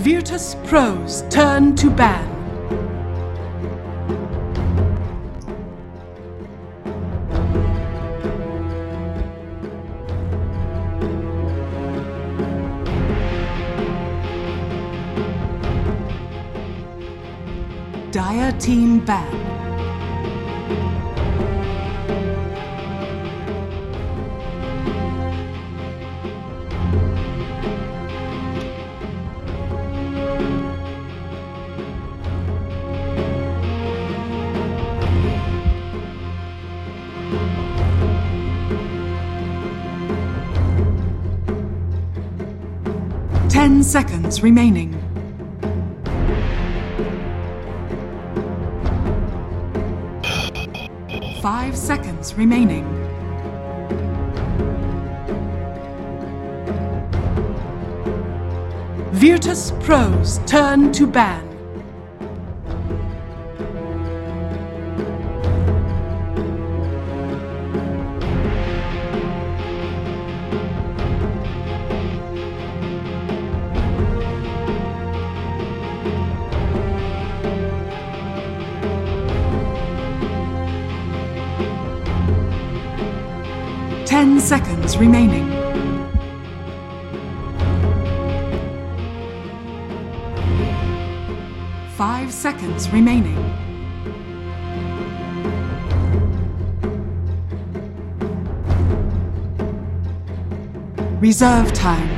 Virtus.Pro's turn to ban. Dire team ban. Ten seconds remaining. Five seconds remaining. Virtus.Pro's turn to ban. Ten seconds remaining. Five seconds remaining. Reserve time.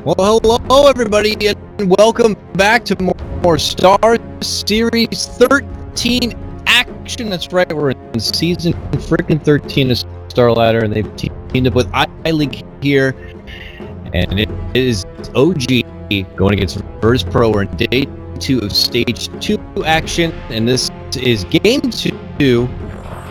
Well, hello everybody, and welcome back to more Star Series 13 action. That's right, we're in season freaking 13 of Star Ladder, and they've teamed up with I-League here, and it is OG going against Virtus.Pro. We're in day 2 of stage 2 action, and this is game 2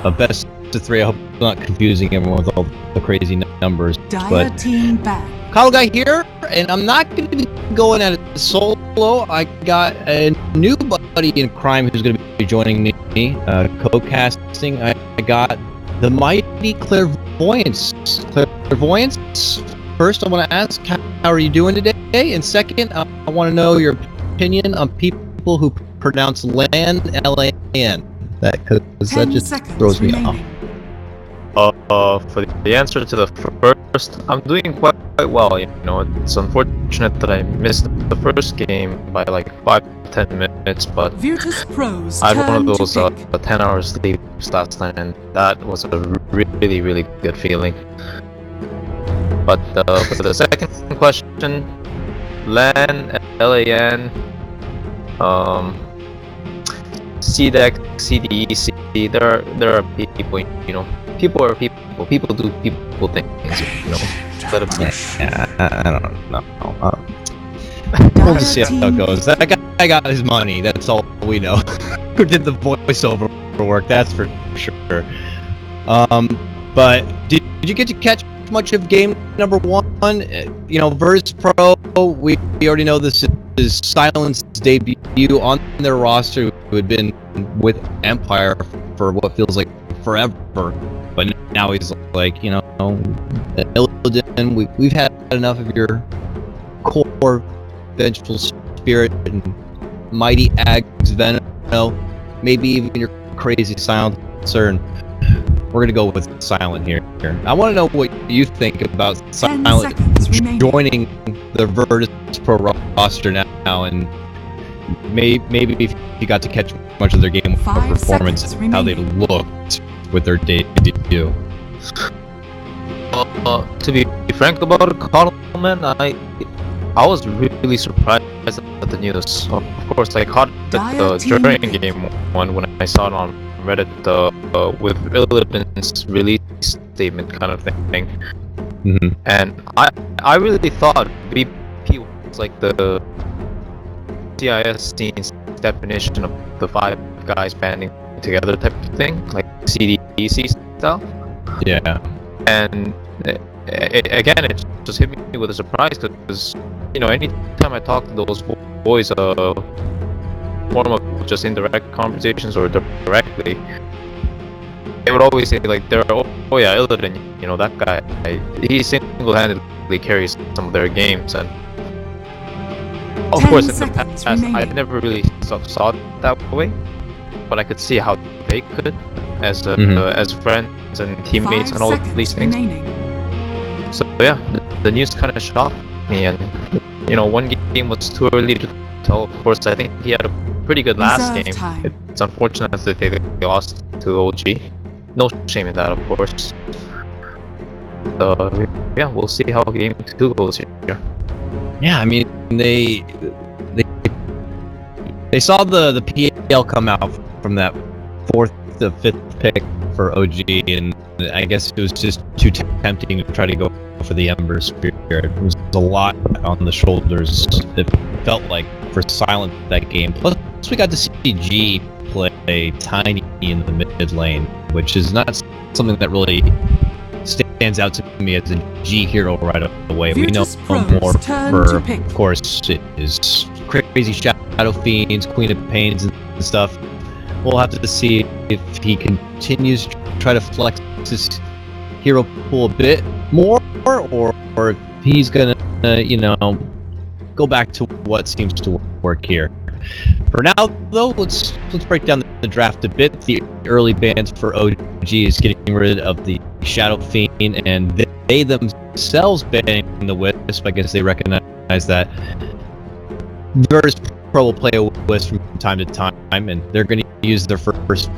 of best of 3. I hope I'm not confusing everyone with all the crazy numbers. Dire team back. Kyle Guy here, and I'm not going to be going at it solo. I got a new buddy in crime who's going to be joining me, co-casting. I got the mighty Clairvoyance. First, I want to ask, how are you doing today? And second, I want to know your opinion on people who pronounce LAN, L-A-N. Because that just throws me off. For the answer to the first, I'm doing quite well. You know, it's unfortunate that I missed the first game by like 5-10 minutes, but Virtus.Pro's I had one of those 10-hour sleeps last night, and that was a really good feeling. But for the second question, LAN, L-A-N, CDEC, CDEC, there are people, you know, people are people do people things, you know. Let it be. I don't know. We'll just see how it goes. That guy got his money, that's all we know. Who did the voiceover work, that's for sure. But did you get to catch much of game number 1? You know, Virtus.Pro, we already know this is Silent's debut on their roster, who had been with Empire for what feels like forever, but now he's like, you know, Illidan, we've had enough of your core vengeful spirit and mighty Ags Venno, maybe even your crazy Silencer, and we're gonna go with Silent here. I want to know what you think about Silent joining the Virtus.Pro roster now, and maybe if you got to catch much of their game performance, how they looked with their debut. To be frank about it, Coleman, I was really surprised at the news. Of course, I caught it during game 1 when I saw it on Reddit with Illidan's release statement kind of thing. Mm-hmm. And I really thought VP was like the CIS scene's definition of the 5 guys banding together type of thing, like CDEC style. Yeah. And again, it just hit me with a surprise, because, you know, anytime I talk to those boys, form of just indirect conversations or directly, they would always say like, oh yeah, Illidan, you know, that guy, he single-handedly carries some of their games, and of 10 course, in the seconds past, I remaining. never really saw it that way, but I could see how they could, as friends and teammates 5 and all seconds these things. remaining. So yeah, the news kind of shocked me, and one game was too early to tell. Of course, I think he had a pretty good last Reserve game. time. It's unfortunate that they lost to OG. No shame in that, of course. So yeah, we'll see how game 2 goes here. Yeah, I mean they saw the PL come out from that 4th to 5th pick for OG, and I guess it was just too tempting to try to go for the Ember Spirit. It was a lot on the shoulders. It felt like for Silent that game. Plus, we got to see G play Tiny in the mid lane, which is not something that really stands out to me as a G hero right away. We know Virtus.Pro's more turn for, to pick. of course, is crazy Shadow Fiends, Queen of Pains, and stuff. We'll have to see if he continues to try to flex his hero pool a bit more, or if he's gonna, go back to what seems to work here. For now, though, let's break down the draft a bit. The early bans for OG is getting rid of the Shadow Fiend, and they themselves banning the Wisp. I guess they recognize that Virtus.Pro will play a Wisp from time to time, and they're going to use their first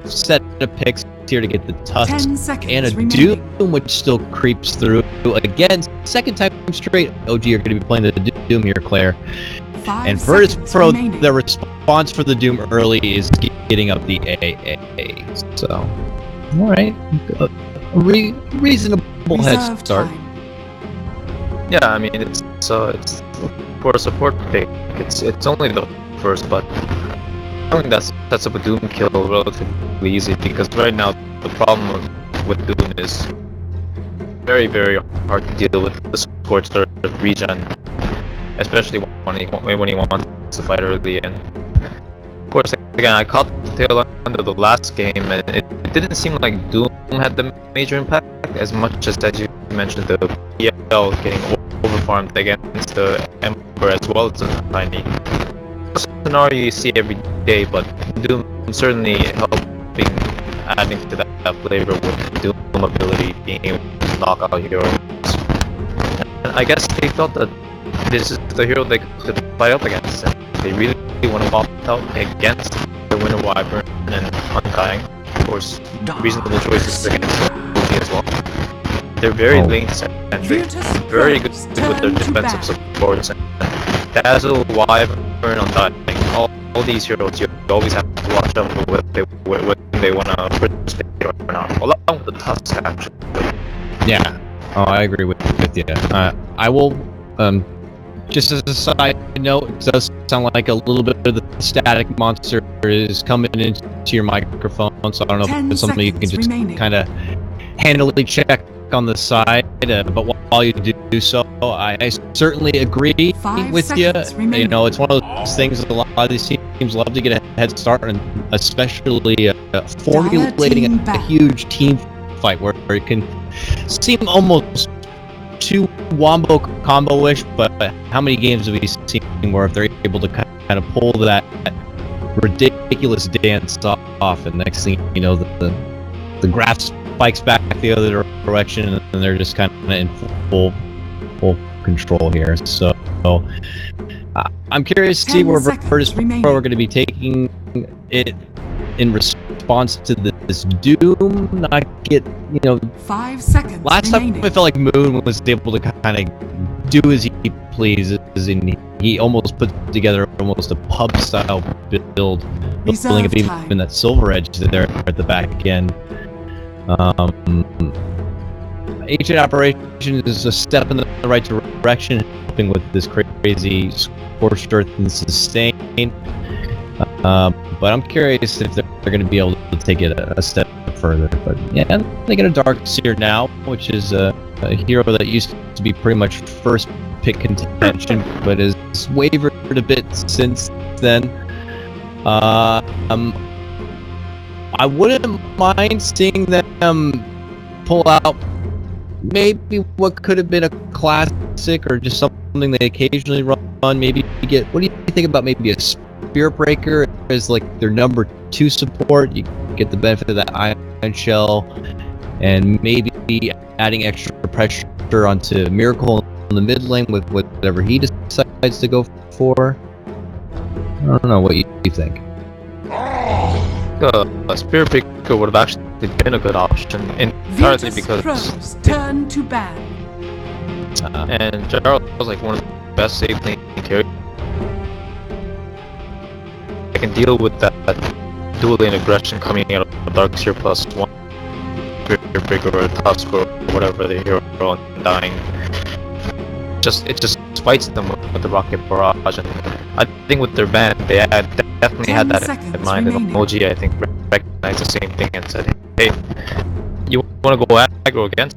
set of picks here to get the 10 Tusk seconds and a remaining. Doom, which still creeps through. Again, second time straight, OG are going to be playing the Doom here, Claire. 5 And seconds Virtus.Pro, remaining. the response for the Doom early is getting up the AA. So, alright. A reasonable head Reserve start. time. Yeah, I mean it's for a support pick. It's only the first, but I think that's up a Doom kill relatively easy, because right now the problem with Doom is very, very hard to deal with the Scorched Earth regen, especially when he wants to fight early. And of course, again, I caught the tail end of the last game, and it didn't seem like Doom had the major impact as much as you mentioned, the PL getting overfarmed against the Ember as well as the Tiny. Scenario you see every day, but Doom certainly helping adding to that flavor with Doom ability being able to knock out heroes. And I guess they felt that this is the hero they could fight up against, and they really want to opt out against the Winter Wyvern and Undying. Of course, reasonable choices against OG as well. They're very lane centric, very good with their defensive supports, and Dazzle, Wyvern, Undying. All these heroes you always have to watch out for when they want to participate or not. Along with the Tusk, actually. Yeah. Oh, I agree with you. I will, just as a side note, it does sound like a little bit of the static monster is coming into your microphone, so I don't know if it's something you can just kind of handily check on the side, but while you do so, I certainly agree with you. You know, it's one of those things that a lot of these teams love to get a head start, and especially formulating a huge team fight where it can seem almost too wombo combo-ish, but how many games have we seen where if they're able to kind of pull that ridiculous dance off, and next thing you know, the graph spikes back the other direction, and they're just kind of in full control here. So I'm curious to see where Virtus.Pro are going to be taking it in response to this Doom. Not get, 5 seconds last remaining. time I felt like Moon was able to kind of do as he pleases, and he almost put together almost a pub style build, pulling up even that Silver Edge there at the back end. Ancient Operation is a step in the right direction, helping with this crazy Scorched Earth and Sustain. But I'm curious if they're going to be able to take it a step further. But yeah, they get a Dark Seer now, which is a hero that used to be pretty much first pick contention, but has wavered a bit since then. I wouldn't mind seeing them pull out maybe what could have been a classic or just something they occasionally run maybe get. What do you think about maybe a Spirit Breaker as like their number 2 support? You get the benefit of that Ion Shell, and maybe adding extra pressure onto Miracle in the mid lane with whatever he decides to go for. I don't know what you think. A Spirit Breaker would have actually been a good option entirely because Virtus.Pro's turn to ban. and Gerald was like one of the best safe lane carries. I can deal with that dual lane aggression coming out of Darkseer +1 Spirit Breaker or Tusk or whatever the hero and dying. It just fights them with the Rocket Barrage, and I think with their ban they definitely had that in mind. And OG I think recognized the same thing and said, "Hey, you want to go aggro against?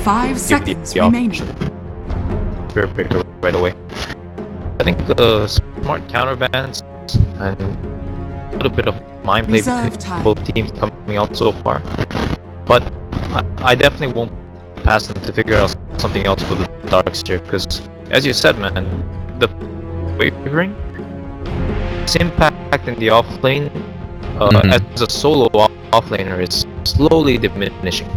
5 seconds remaining. Spirit Breaker right away." I think the smart counter bans and a little bit of mind play between both teams coming out so far, but I definitely won't pass them to figure out something else with the Darkseer, because as you said, man, the wavering, its impact in the offlane as a solo offlaner is slowly diminishing.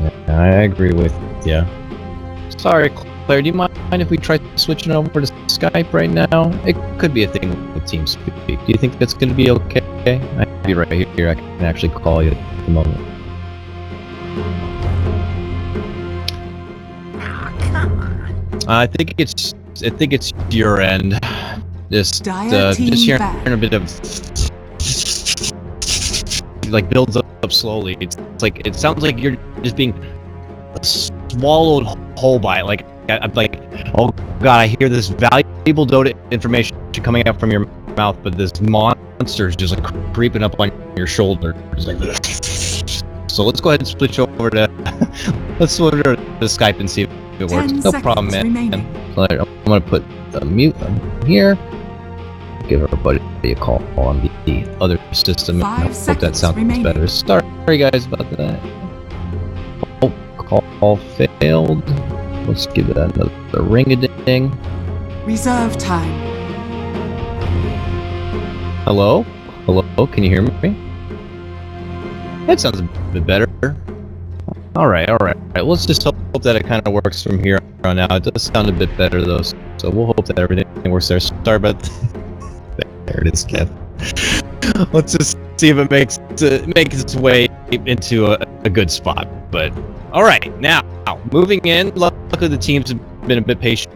Yeah, I agree with you. Sorry, Claire, do you mind if we try switching over to Skype right now? It could be a thing with TeamSpeak. Do you think that's going to be okay? I'll be right here. I can actually call you at the moment. I think it's your end. Just hearing a bit of like builds up slowly. It's like it sounds like you're just being swallowed whole by it. Like I'm like, oh god, I hear this valuable Dota information coming out from your mouth, but this monster is just like creeping up on your shoulder. Just like, so let's go ahead and switch over to Skype and see if it works. No problem, man. I'm gonna put the mute on here. Give everybody a call on the other system. I hope that sounds better. Sorry guys about that. Oh, call failed. Let's give it another ring-a-ding. Reserve time. Hello? Hello? Can you hear me? That sounds a bit better. Alright. Let's just hope that it kind of works from here on out. It does sound a bit better though, so we'll hope that everything works there. Sorry about there it is, Kev. Let's just see if it makes its way into a good spot. But alright, now moving in. Luckily the teams have been a bit patient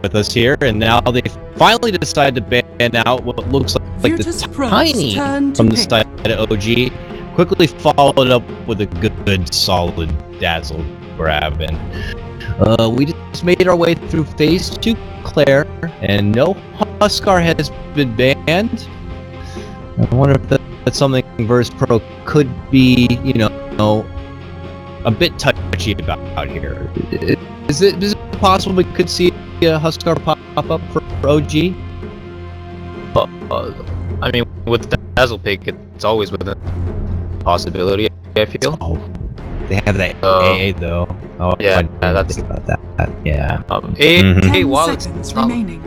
with us here, and now they finally decided to ban out what looks like the tiny from the side of OG. Quickly followed up with a good solid Dazzle grab, and we just made our way through phase 2, Claire, and no Huskar has been banned. I wonder if that's something Virtus.Pro could be, a bit touchy about here. Is it possible we could see a Huskar pop up for OG? I mean, with the Dazzle pick, it's always within possibility, I feel. Oh, they have that AA though. Oh yeah, that's about that. Yeah. AA while it's not, remaining.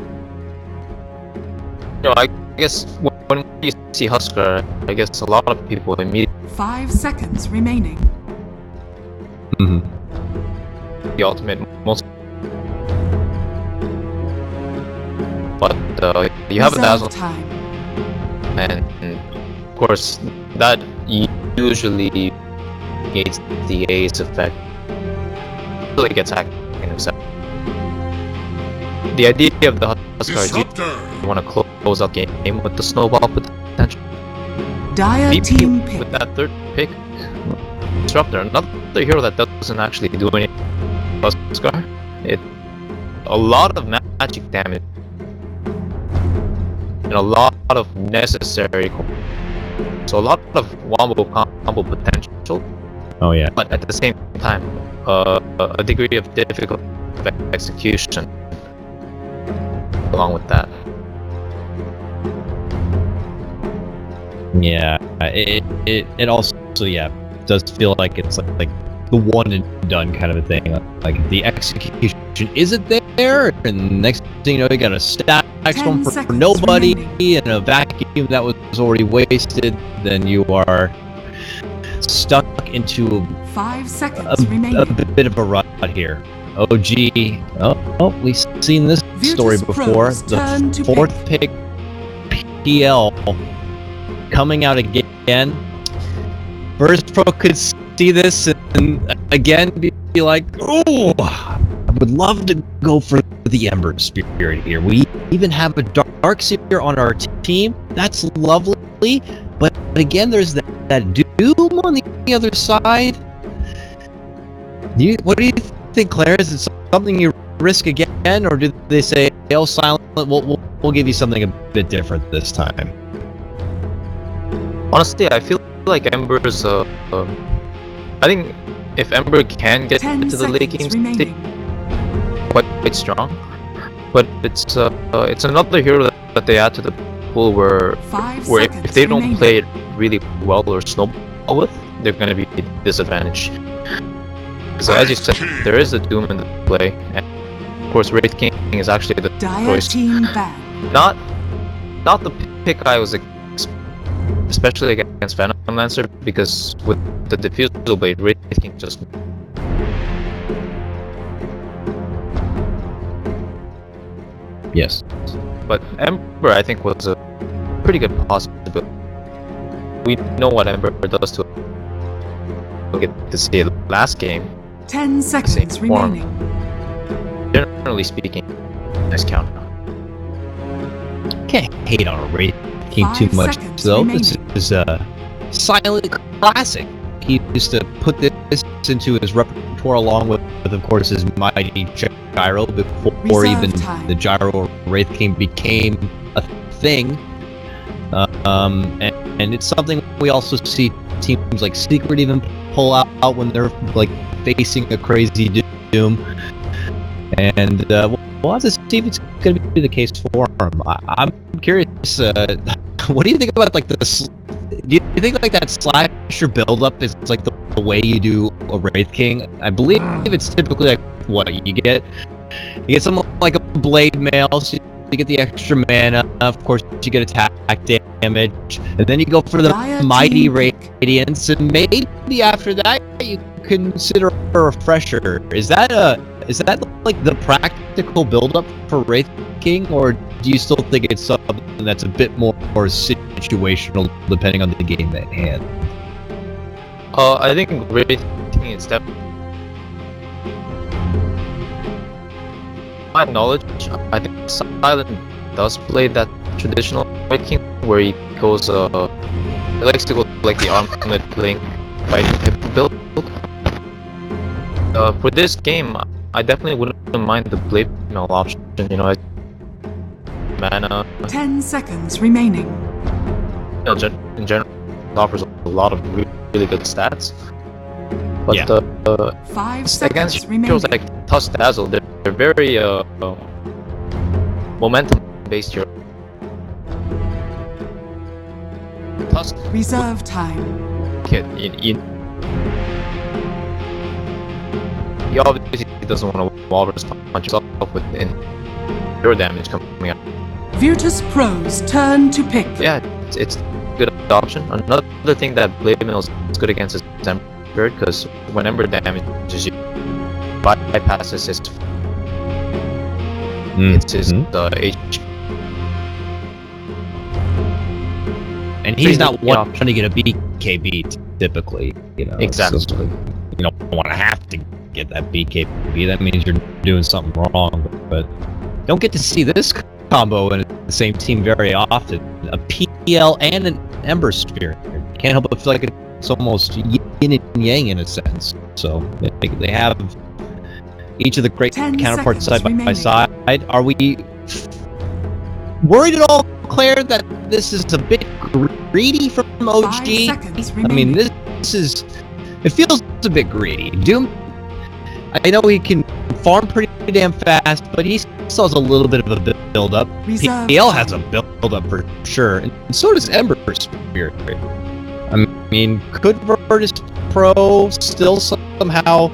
I guess when you see Huskar, I guess a lot of people immediately 5 seconds remaining. the ultimate most. But you have a Dazzle, and of course that usually negates the A's effect. Really gets hacked in himself. The idea of the Huskar is you want to close out game with the snowball potential. Dire team pick. With that third pick, Disruptor, another hero that doesn't actually do anything. Huskar, a lot of magic damage and a lot of necessary, so a lot of wombo combo potential. Oh yeah. But at the same time, a degree of difficult execution along with that. Yeah, it also does feel like it's like the one and done kind of a thing. Like the execution isn't there, and next thing you know, you got a stack storm for nobody and a vacuum that was already wasted. Then you are stuck into 5 seconds a remaining. bit of a rut here. OG. Oh, we've seen this story before. The fourth pick PL coming out again. Virtus.Pro could see this and again be like, oh, I would love to go for the Ember Spirit here. We even have a Dark Seer on our team. That's lovely. But again, there's that Doom on the other side. What do you think, Claire? Is it something you risk again, or do they say, "Oh, silent, we'll give you something a bit different this time"? Honestly, I feel like Ember's. I think if Ember can get to the late game stage, quite strong. But it's another hero that they add to the pool where if they don't play it really well or snowball with, they're gonna be disadvantaged. So as you said, there is a Doom in the play, and of course Wraith King is actually the choice. Not the pick I was especially against Phantom Lancer, because with the Diffusal Blade, Wraith King just... Yes. But Ember, I think, was a pretty good possibility. We know what Ember does to it. We'll get to see it last game. 10 seconds remaining. Generally speaking, nice counter. Can't hate on a Wraith King too much, though. This is a silent classic. He used to put this into his repertoire along with of course, his mighty gyro before even the gyro Wraith King became a thing. And it's something we also see teams like Secret even pull out when they're like facing a crazy Doom. And we'll have to see if it's going to be the case for him. I'm curious. What do you think about like this? Do you think like that slasher build-up is like the way you do a Wraith King? I believe it's typically like what you get something like a blade mail, so you get the extra mana. Of course, you get attack damage, and then you go for the mighty radiance, and maybe after that you consider a refresher. Is that like the practical build-up for Wraith King, or do you still think it's something that's a bit more situational depending on the game at hand? I think Wraith King is definitely, my knowledge, I think Silent does play that traditional Wraith King where he goes, he likes to go like the armlet playing fighting type of build. For this game, I definitely wouldn't mind the blade mail option, you know, mana. 10 seconds remaining. You know, in general, it offers a lot of really good stats. But yeah. 5 seconds against remaining. heroes like Tusk Dazzle, they're very momentum based here. Tusk Reserve time. He obviously doesn't want to walrus punch himself with your damage coming out. Virtus.Pro's turn to pick. Yeah, it's a good option. Another thing that Blade Mail is good against is Ember, because when Ember damages you, bypasses his HP. And he's not one trying to get a BKB typically, you know. Exactly. So, you don't want to have to get that BKB. That means you're doing something wrong. But don't get to see this combo in the same team very often. A PL and an Ember Spirit. Can't help but feel like it's almost yin and yang in a sense. So they have each of the great counterparts side by side. Are we worried at all, Claire, that this is a bit greedy from OG? I mean, this is... It feels a bit greedy. Doom, I know he can farm pretty damn fast, but he still has a little bit of a build-up. PL has a build-up for sure, and so does Ember Spirit. I mean, could Virtus.Pro still somehow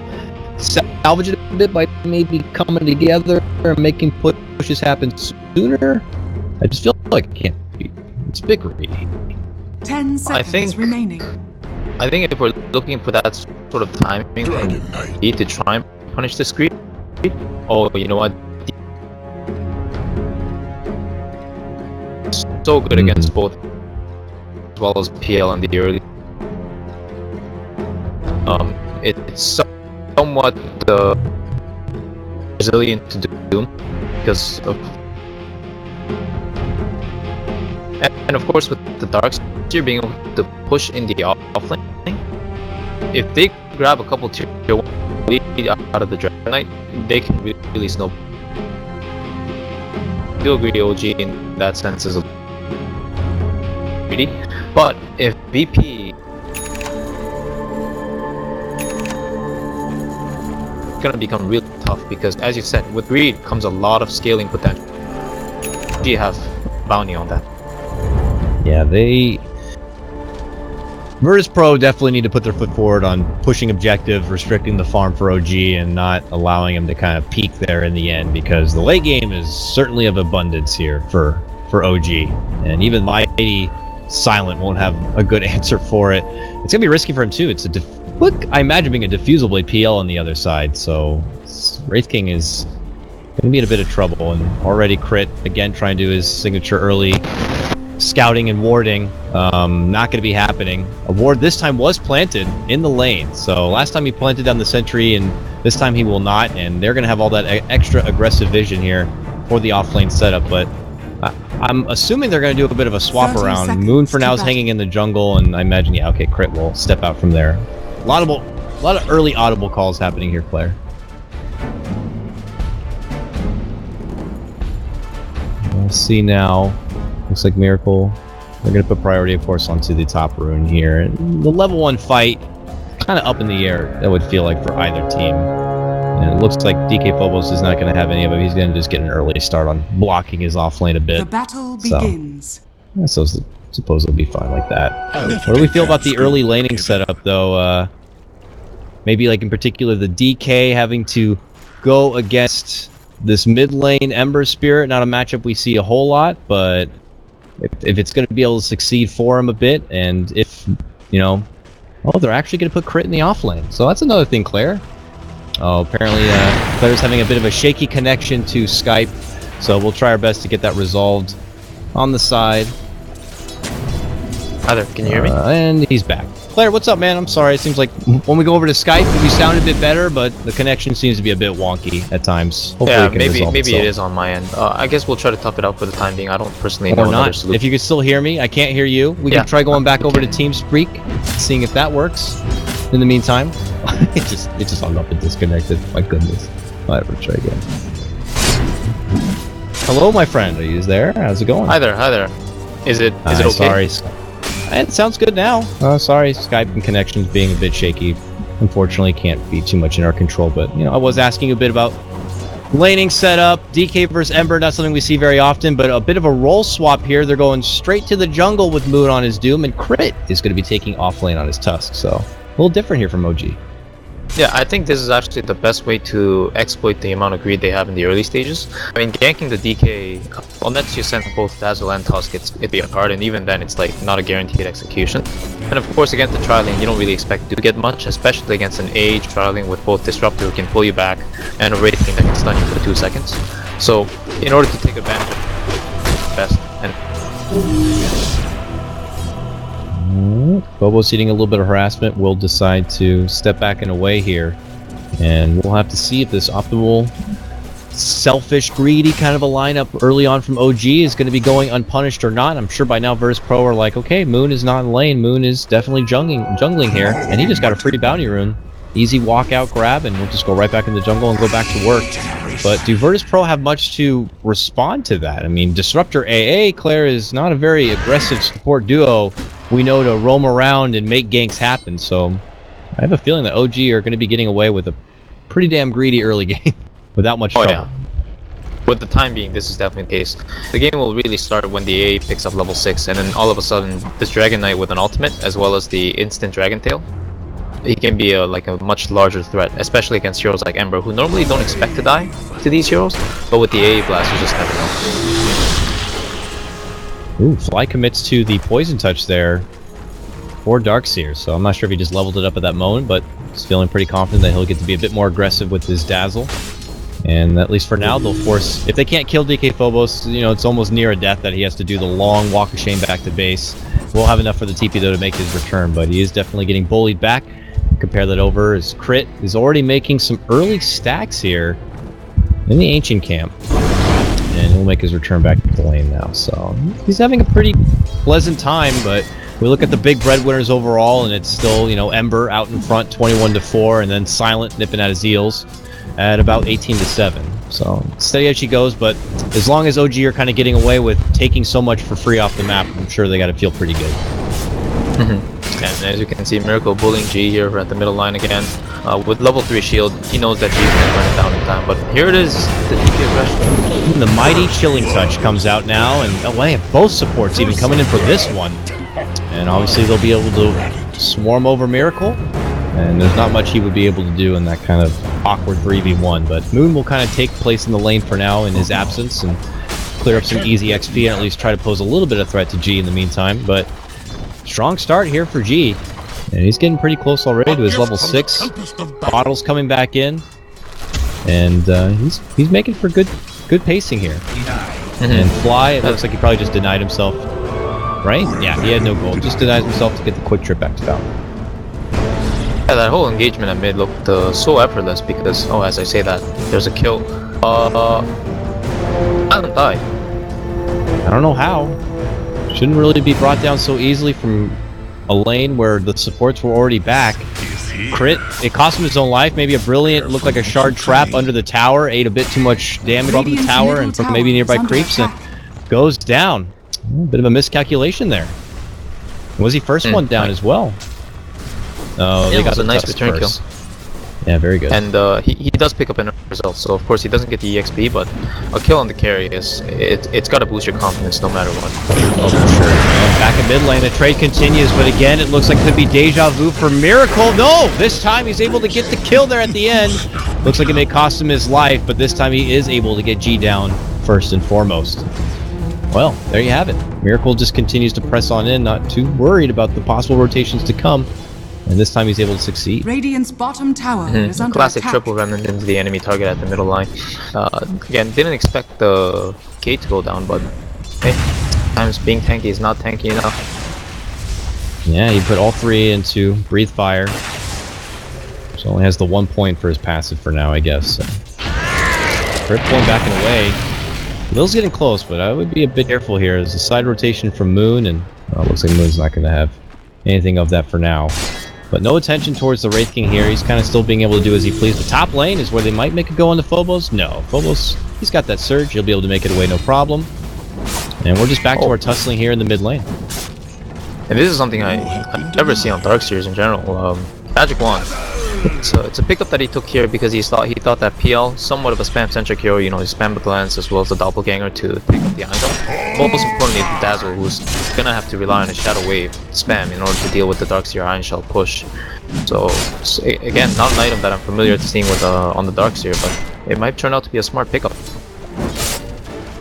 salvage it a bit by maybe coming together and making pushes happen sooner? I just feel like it can't be. It's a bit greedy. 10 seconds think- remaining. I think if we're looking for that sort of timing, we need to try and punish this greed. Oh, you know what? So good against both, as well as PL in the early. It's somewhat resilient to Doom because of, and of course with the Dark Seer being able to push in the offlane. If they grab a couple tier 1 lead out of the Dragon Knight, they can really snowball. I do agree OG in that sense is a greedy, but if VP gonna become real tough, because as you said, with greed comes a lot of scaling potential. Do you have bounty on that? Yeah, Virtus.Pro definitely need to put their foot forward on pushing objective, restricting the farm for OG, and not allowing him to kind of peak there in the end, because the late game is certainly of abundance here for OG, and even Mighty Silent won't have a good answer for it. It's gonna be risky for him too. It's I imagine being a diffusable PL on the other side, so Wraith King is gonna be in a bit of trouble, and already crit again, trying to do his signature early scouting and warding. Not going to be happening. A ward this time was planted in the lane, so last time he planted down the sentry, and this time he will not, and they're going to have all that extra aggressive vision here for the offlane setup, but I'm assuming they're going to do a bit of a swap around. Moon for now is hanging in the jungle, and I imagine, yeah, okay, Crit will step out from there. A lot of early audible calls happening here, Claire. We'll see now. Looks like Miracle, they're going to put priority, of course, onto the top rune here. And the level 1 fight, kind of up in the air, that would feel like, for either team. And it looks like DK Phobos is not going to have any of it. He's going to just get an early start on blocking his offlane a bit. The battle begins. So I suppose it'll be fine like that. What do we feel about the early laning setup, though? Maybe, like, in particular, the DK having to go against this mid lane Ember Spirit, not a matchup we see a whole lot, but if it's going to be able to succeed for him a bit, and if, you know, oh, they're actually going to put crit in the offlane. So that's another thing, Claire. Oh, apparently Claire's having a bit of a shaky connection to Skype, so we'll try our best to get that resolved on the side. Hi there, can you hear me? And he's back. Claire, what's up, man? I'm sorry. It seems like when we go over to Skype, we sound a bit better, but the connection seems to be a bit wonky at times. Hopefully yeah, it can maybe resolve it itself. is on my end. I guess we'll try to tough it out for the time being. I don't personally know Or another not. solution. If you could still hear me, I can't hear you. We can try going back over to TeamSpeak, seeing if that works. In the meantime, it just hung up and disconnected. My goodness. I'll ever try again. Hello, my friend. Are you there? How's it going? Hi there, hi there. Is it okay? Sorry. It sounds good now. Sorry, Skype and connections being a bit shaky. Unfortunately, can't be too much in our control, but, you know, I was asking a bit about laning setup. DK versus Ember, not something we see very often, but a bit of a role swap here. They're going straight to the jungle with Moon on his Doom, and Crit is going to be taking offlane on his Tusk, so a little different here from OG. Yeah, I think this is actually the best way to exploit the amount of greed they have in the early stages. I mean, ganking the DK, unless you send both Dazzle and Tusk, it'd be hard, and even then it's like not a guaranteed execution. And of course, against the Trialing, you don't really expect to get much, especially against an Age Trialing with both Disruptor who can pull you back and a Wraith King that can stun you for 2 seconds. So, in order to take advantage of the best, and Bobo's eating a little bit of harassment. Will decide to step back and away here, and we'll have to see if this optimal, selfish, greedy kind of a lineup early on from OG is going to be going unpunished or not. I'm sure by now Virtus.Pro are like, okay, Moon is not in lane. Moon is definitely jungling here, and he just got a free bounty rune. Easy walkout grab, and we'll just go right back in the jungle and go back to work. But do Virtus.Pro have much to respond to that? I mean, Disruptor AA, Claire, is not a very aggressive support duo we know to roam around and make ganks happen, so I have a feeling that OG are going to be getting away with a pretty damn greedy early game without much trouble. Yeah. With the time being, this is definitely the case. The game will really start when the AA picks up level 6, and then all of a sudden, this Dragon Knight with an ultimate, as well as the instant Dragon Tail, he can be like a much larger threat, especially against heroes like Ember, who normally don't expect to die to these heroes, but with the AE blast, you just never know. Ooh, Fly commits to the poison touch there for Darkseer, so I'm not sure if he just leveled it up at that moment, but he's feeling pretty confident that he'll get to be a bit more aggressive with his Dazzle. And at least for now, they'll force... If they can't kill DK Phobos, you know, it's almost near a death that he has to do the long walk of shame back to base. We'll have enough for the TP, though, to make his return, but he is definitely getting bullied back. Compare that over, his crit is already making some early stacks here in the Ancient Camp. And he'll make his return back to the lane now, so... He's having a pretty pleasant time, but... We look at the big breadwinners overall, and it's still, you know, Ember out in front, 21-4, and then Silent nipping at his heels at about 18-7. So steady as she goes, but as long as OG are kind of getting away with taking so much for free off the map, I'm sure they got to feel pretty good. And as you can see, Miracle bullying G here at the middle line again. With level 3 shield, he knows that G's going to burn it down in time, but here it is, the DK aggression. The mighty Chilling Touch comes out now, and oh, they have both supports even coming in for this one. And obviously they'll be able to swarm over Miracle, and there's not much he would be able to do in that kind of awkward 3v1, but Moon will kind of take place in the lane for now in his absence and clear up some easy XP and at least try to pose a little bit of threat to G in the meantime, but strong start here for G, and he's getting pretty close already to his level 6. Bottle's coming back in, and he's making for good pacing here. And Fly, it looks like he probably just denied himself. Right? Yeah, he had no gold. Just denies himself to get the quick trip back to Fountain. Yeah, that whole engagement I made looked so effortless because, oh, as I say that, there's a kill. Silent died. I don't know how. Shouldn't really be brought down so easily from a lane where the supports were already back. Crit, it cost him his own life. Maybe a brilliant, looked like a shard trap under the tower, ate a bit too much damage from the tower and from maybe nearby creeps, and goes down. A bit of a miscalculation there. Was he first one down as well? Oh, yeah, they got a nice return kill. Yeah, very good. And he does pick up an result, so of course he doesn't get the EXP, but a kill on the carry is it's got to boost your confidence no matter what. Oh, for sure. And back in mid lane, the trade continues, but again, it looks like it could be deja vu for Miracle. No, this time he's able to get the kill there at the end. Looks like it may cost him his life, but this time he is able to get G down first and foremost. Well, there you have it. Miracle just continues to press on in, not too worried about the possible rotations to come. And this time he's able to succeed. Radiant's bottom tower is under Classic attack. triple remnant into the enemy target at the middle line. Again, didn't expect the gate to go down, but hey, sometimes being tanky is not tanky enough. Yeah, he put all 3 into Breathe Fire. So only has the 1 point for his passive for now, I guess. So. Rip pulling back and away. Lil's getting close, but I would be a bit careful here. There's a side rotation from Moon, and looks like Moon's not going to have anything of that for now. But no attention towards the Wraith King here. He's kind of still being able to do as he pleases. The top lane is where they might make a go on the Phobos. No, Phobos, he's got that surge. He'll be able to make it away, no problem. And we're just back to our tussling here in the mid lane. And this is something I never see on Darkseers in general. Magic Wand. It's a pickup that he took here because he thought that PL, somewhat of a spam-centric hero, you know, he spammed the glance as well as the doppelganger to pick up the item. But most importantly, the Dazzle, who's gonna have to rely on a Shadow Wave spam in order to deal with the Darkseer Iron Shell push. So again, not an item that I'm familiar to seeing with on the Darkseer, but it might turn out to be a smart pickup.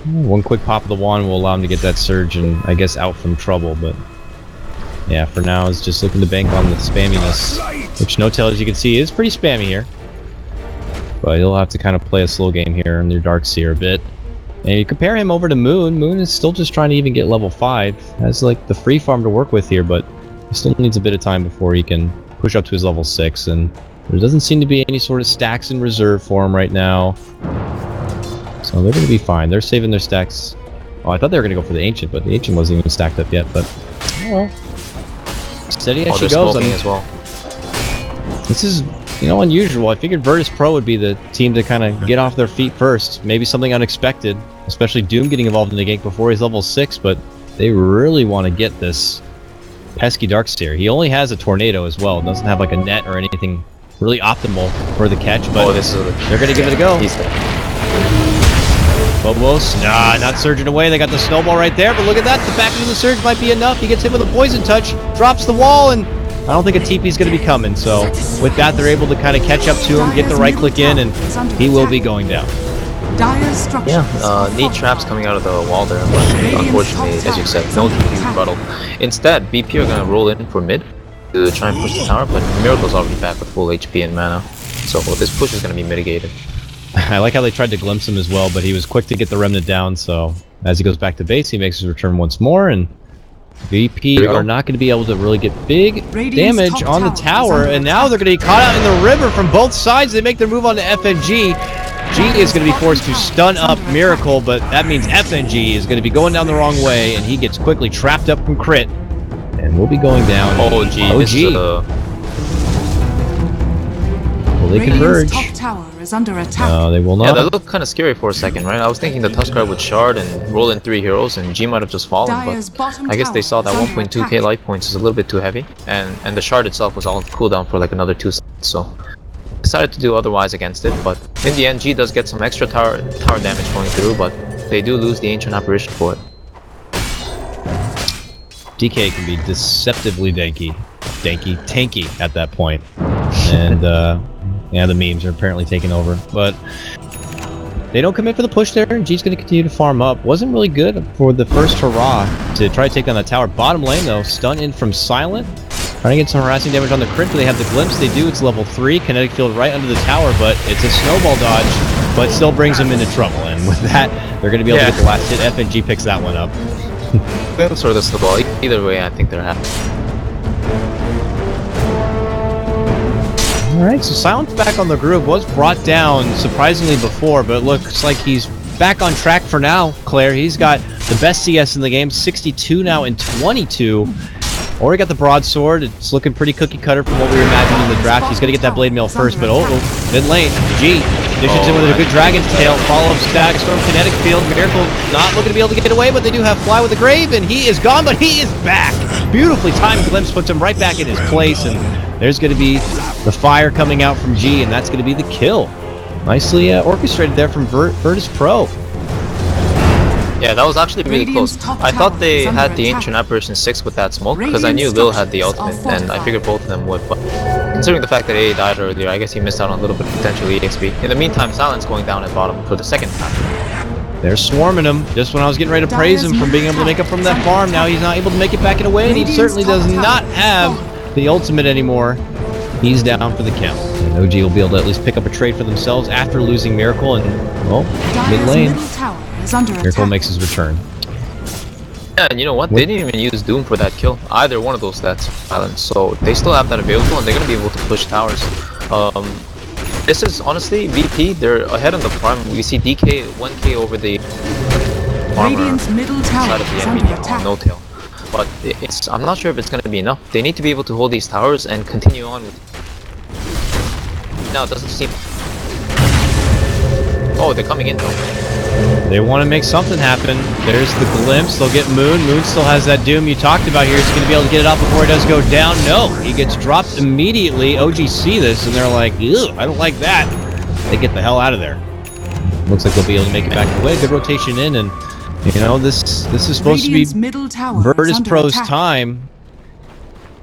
One quick pop of the wand will allow him to get that surge and I guess out from trouble, but yeah, for now is just looking to bank on the spamminess, which No-Tail, as you can see, is pretty spammy here. But he'll have to kind of play a slow game here in their Darkseer a bit. And you compare him over to Moon. Moon is still just trying to even get level 5. Has like the free farm to work with here, but he still needs a bit of time before he can push up to his level 6. And there doesn't seem to be any sort of stacks in reserve for him right now. So they're going to be fine. They're saving their stacks. Oh, I thought they were going to go for the Ancient, but the Ancient wasn't even stacked up yet. But oh well. Steady as she goes. I mean, as well. This is, you know, unusual. I figured Virtus.Pro would be the team to kind of get off their feet first. Maybe something unexpected, especially Doom getting involved in the gank before he's level 6, but they really want to get this pesky Darkseer. He only has a tornado as well. Doesn't have like a net or anything really optimal for the catch, but they're going to give it a go. He's there. Phobos, nah, not surging away. They got the snowball right there, but look at that. The back of the surge might be enough. He gets hit with a poison touch, drops the wall, and I don't think a TP is going to be coming. So with that, they're able to kind of catch up to him, get the right click in, and he will be going down. Yeah, neat traps coming out of the wall there, but unfortunately, as you said, no TP rebuttal. Instead, BP are going to roll in for mid to try and push the tower, but Miracle's already back with full HP and mana, so this push is going to be mitigated. I like how they tried to glimpse him as well, but he was quick to get the remnant down, so as he goes back to base, he makes his return once more, and VP are not going to be able to really get big damage on the tower, and now they're going to be caught out in the river from both sides. They make their move on to FNG. G is going to be forced to stun up Miracle, but that means FNG is going to be going down the wrong way, and he gets quickly trapped up from crit, and we'll be going down. OG. Will they converge? No, they will not. Yeah, that looked kind of scary for a second, right? I was thinking the Tuskar would shard and roll in 3 heroes, and G might have just fallen, but I guess they saw that 1.2k life points is a little bit too heavy, and the shard itself was on cooldown for like another 2 seconds, so decided to do otherwise against it. But in the end, G does get some extra tower damage going through, but they do lose the Ancient Apparition for it. DK can be deceptively tanky at that point, and yeah, the memes are apparently taking over, but they don't commit for the push there, and G's going to continue to farm up. Wasn't really good for the first hurrah to try to take down that tower. Bottom lane, though, stun in from Silent. Trying to get some harassing damage on the crit. Do they have the glimpse? They do. It's level 3. Kinetic field right under the tower, but it's a snowball dodge, but still brings them into trouble. And with that, they're going to be able to get the last hit. FNG picks that one up. Glimpse or the snowball. Either way, I think they're happy. Alright, so Silent's back on the group. Was brought down surprisingly before, but it looks like he's back on track for now, Claire. He's got the best CS in the game, 62 now and 22. Ori got the broadsword. It's looking pretty cookie cutter from what we were imagining in the draft. He's going to get that blade mail first, but mid lane, G dishes in with a good Dragon's Tail, follow-up stack, Storm Kinetic Field. Miracle not looking to be able to get away, but they do have Fly with the Grave, and he is gone, but he is back. Beautifully timed glimpse puts him right back in his place, and there's going to be the fire coming out from G, and that's going to be the kill. Nicely orchestrated there from Virtus.Pro. Yeah, that was actually really close. I thought they had the Ancient Apparition 6 with that smoke, because I knew Lil had the ultimate, and I figured both of them would, but considering the fact that A died earlier, I guess he missed out on a little bit of potential EXP. In the meantime, Silent's going down at bottom for the second time. They're swarming him. Just when I was getting ready to praise him for being able to make up from that farm, now he's not able to make it back in a way, and he certainly does not have the ultimate anymore. He's down for the count. And OG will be able to at least pick up a trade for themselves after losing Miracle, and, well, mid lane, Miracle makes his return. Yeah, and you know what? They didn't even use Doom for that kill. Either one of those stats, Silent. So they still have that available, and they're going to be able to push towers. This is honestly VP. They're ahead on the farm. We see DK 1k over the armor side of the enemy on no tail. But I'm not sure if it's going to be enough. They need to be able to hold these towers and continue on with. No, it doesn't seem. Oh, they're coming in though. They want to make something happen. There's the glimpse. They'll get Moon. Moon still has that Doom you talked about here. He's going to be able to get it off before it does go down. No, he gets dropped immediately. OG see this, and they're like, ew, I don't like that. They get the hell out of there. Looks like they'll be able to make it back away. Good rotation in, and you know, this is supposed to be Virtus.Pro's time.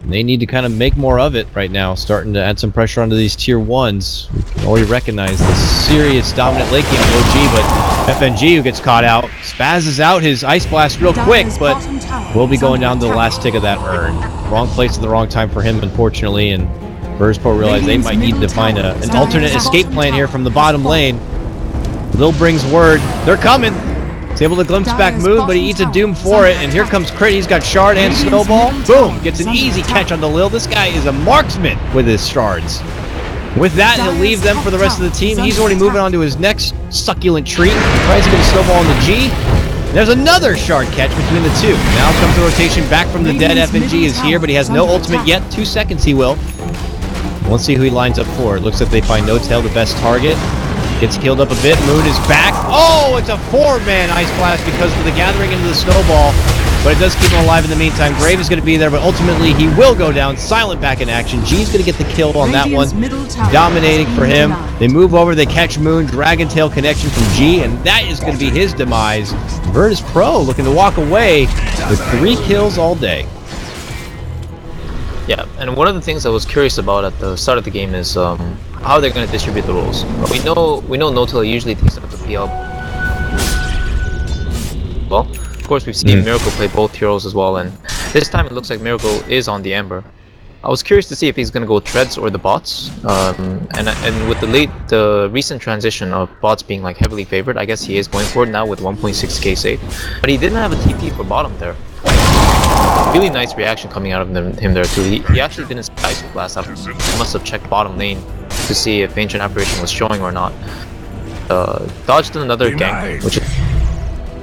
They need to kind of make more of it right now, starting to add some pressure onto these tier 1s. We can already recognize the serious dominant late game of OG, but FNG, who gets caught out, spazzes out his Ice Blast real quick, but will be going down to the last tick of that urn. Wrong place at the wrong time for him, unfortunately, and Virtus.Pro realized they might need to find an alternate escape plan here from the bottom lane. Lil brings word, they're coming! He's able to glimpse back Moon, but he eats a Doom for it, and here comes Crit. He's got Shard and Snowball. Boom! Gets an easy catch onto Lil. This guy is a marksman with his shards. With that, he'll leave them for the rest of the team. He's already moving on to his next succulent treat. Tries to get a Snowball on the G. There's another Shard catch between the two. Now comes the rotation back from the dead. FNG is here, but he has no ultimate yet. 2 seconds he will. Let's see who he lines up for. It looks like they find No Tail the best target. Gets killed up a bit. Moon is back. Oh, it's a 4-man Ice Blast because of the gathering into the Snowball. But it does keep him alive in the meantime. Grave is going to be there, but ultimately he will go down. Silent back in action. G's going to get the kill on that one. Dominating for him. They move over. They catch Moon. Dragon Tail connection from G, and that is going to be his demise. Virtus.Pro looking to walk away with 3 kills all day. Yeah, and one of the things I was curious about at the start of the game is how they're going to distribute the roles. We know Notel usually takes up the PL. Well, of course we've seen Miracle play both heroes as well, and this time it looks like Miracle is on the Ember. I was curious to see if he's going to go Treads or the bots, and with the recent transition of bots being like heavily favored, I guess he is going for it now with 1.6k save. But he didn't have a TP for bottom there. Really nice reaction coming out of him there too. He actually didn't see Ice Blast after. He must have checked bottom lane to see if Ancient Apparition was showing or not. Dodged another gank, which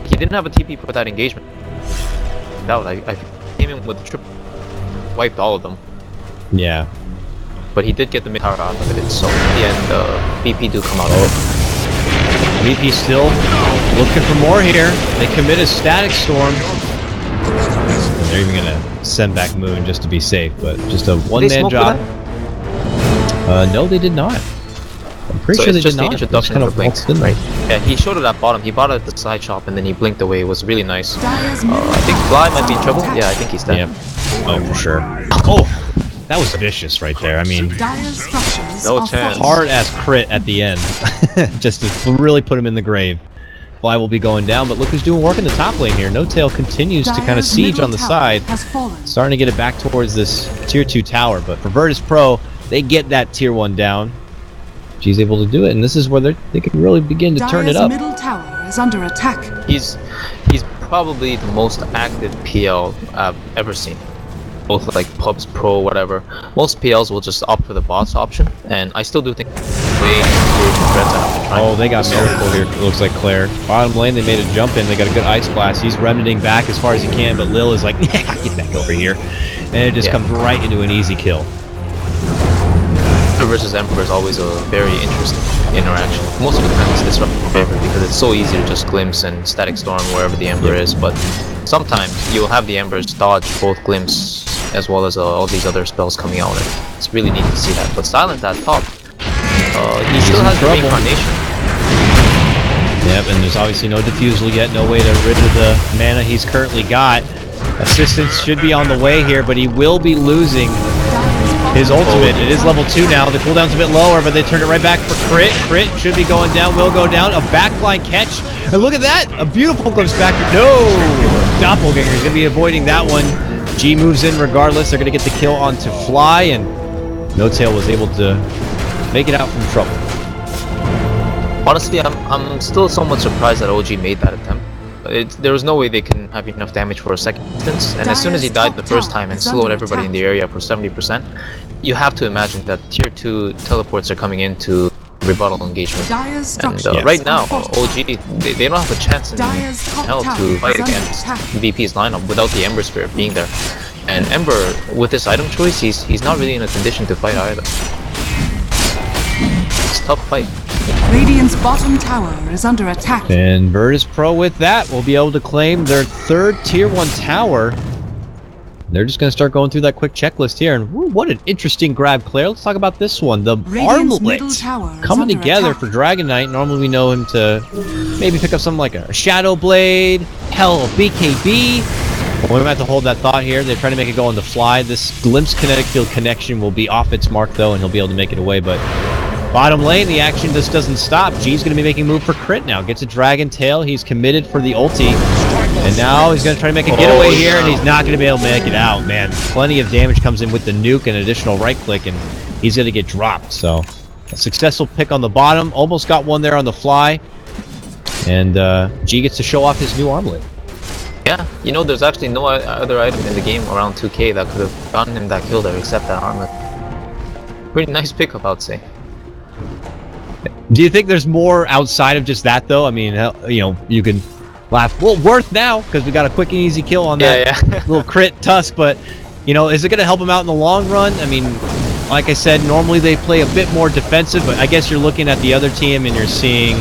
he didn't have a TP for that engagement. I came in with triple, wiped all of them. Yeah. But he did get the mid tower out of it, so in the end, BP do come out of it. BP still looking for more here. They commit a Static Storm. They're even gonna send back Moon just to be safe, but just a one-man job. No, they did not. I'm pretty sure they did not. Introduction kind of Blink, right? Yeah, he showed it at bottom. He bought it at the side shop and then he blinked away. It was really nice. I think Fly might be in trouble. Yeah, I think he's dead. Yeah. Oh, for sure. Oh! That was vicious right there. I mean, no chance. Hard ass crit at the end, just to really put him in the grave. Fly will be going down, but look who's doing work in the top lane here. No Tail continues to kind of siege on the side, starting to get it back towards this tier 2 tower. But for Virtus.Pro, they get that tier 1 down. She's able to do it, and this is where they can really begin to turn it up. Middle tower is under attack. He's probably the most active PL I've ever seen. Both like pubs, pro, whatever. Most PLs will just opt for the bots option, and I still do think oh, they got Miracle here. It looks like Claire. Bottom lane, they made a jump in. They got a good Ice Blast. He's remnanting back as far as he can, but Lil is like, yeah, get back over here, and it just comes right into an easy kill. Versus Emperor is always a very interesting interaction. Most of the time it's disruptive favor because it's so easy to just glimpse and Static Storm wherever the Ember is, but sometimes you'll have the Embers dodge both glimpse as well as all these other spells coming out. It's really neat to see that. But Silent at top, he still has the Reincarnation. Yep, and there's obviously no Diffusal yet, no way to rid of the mana he's currently got. Assistance should be on the way here, but he will be losing his ultimate. It is level 2 now. The cooldown's a bit lower, but they turn it right back for crit. Crit should be going down, will go down. A backline catch. And look at that! A beautiful glimpse back. No! Doppelganger is going to be avoiding that one. G moves in regardless. They're going to get the kill onto Fly, and No Tail was able to make it out from trouble. Honestly, I'm still somewhat surprised that OG made that attempt. There was no way they can have enough damage for a second instance, and as soon as he died the first time and slowed everybody in the area for 70%, you have to imagine that tier 2 teleports are coming into rebuttal engagement. And right now, OG, they don't have a chance in hell to fight against VP's lineup without the Ember Spirit being there. And Ember, with this item choice, he's not really in a condition to fight either. It's a tough fight. Radiant's bottom tower is under attack. And Virtus.Pro with that will be able to claim their 3rd tier 1 tower. They're just going to start going through that quick checklist here. And woo, what an interesting grab, Claire. Let's talk about this one. The Armlet coming together for Dragon Knight. Normally we know him to maybe pick up something like a Shadow Blade, hell, a BKB. But we're going to have to hold that thought here. They're trying to make it go on the fly. This Glimpse Kinetic Field connection will be off its mark, though, and he'll be able to make it away. But bottom lane, the action just doesn't stop. G's going to be making a move for crit now. Gets a Dragon Tail. He's committed for the ulti. And now he's going to try to make a getaway here, and he's not going to be able to make it out, man. Plenty of damage comes in with the nuke and additional right click, and he's going to get dropped. So, a successful pick on the bottom. Almost got one there on the fly. And G gets to show off his new armlet. Yeah, you know, there's actually no other item in the game around 2k that could have gotten him that kill there except that armlet. Pretty nice pickup, I'd say. Do you think there's more outside of just that, though? I mean, you know, you can laugh. Well, Worth now, because we got a quick and easy kill on that little crit Tusk, but, you know, is it going to help him out in the long run? I mean, like I said, normally they play a bit more defensive, but I guess you're looking at the other team and you're seeing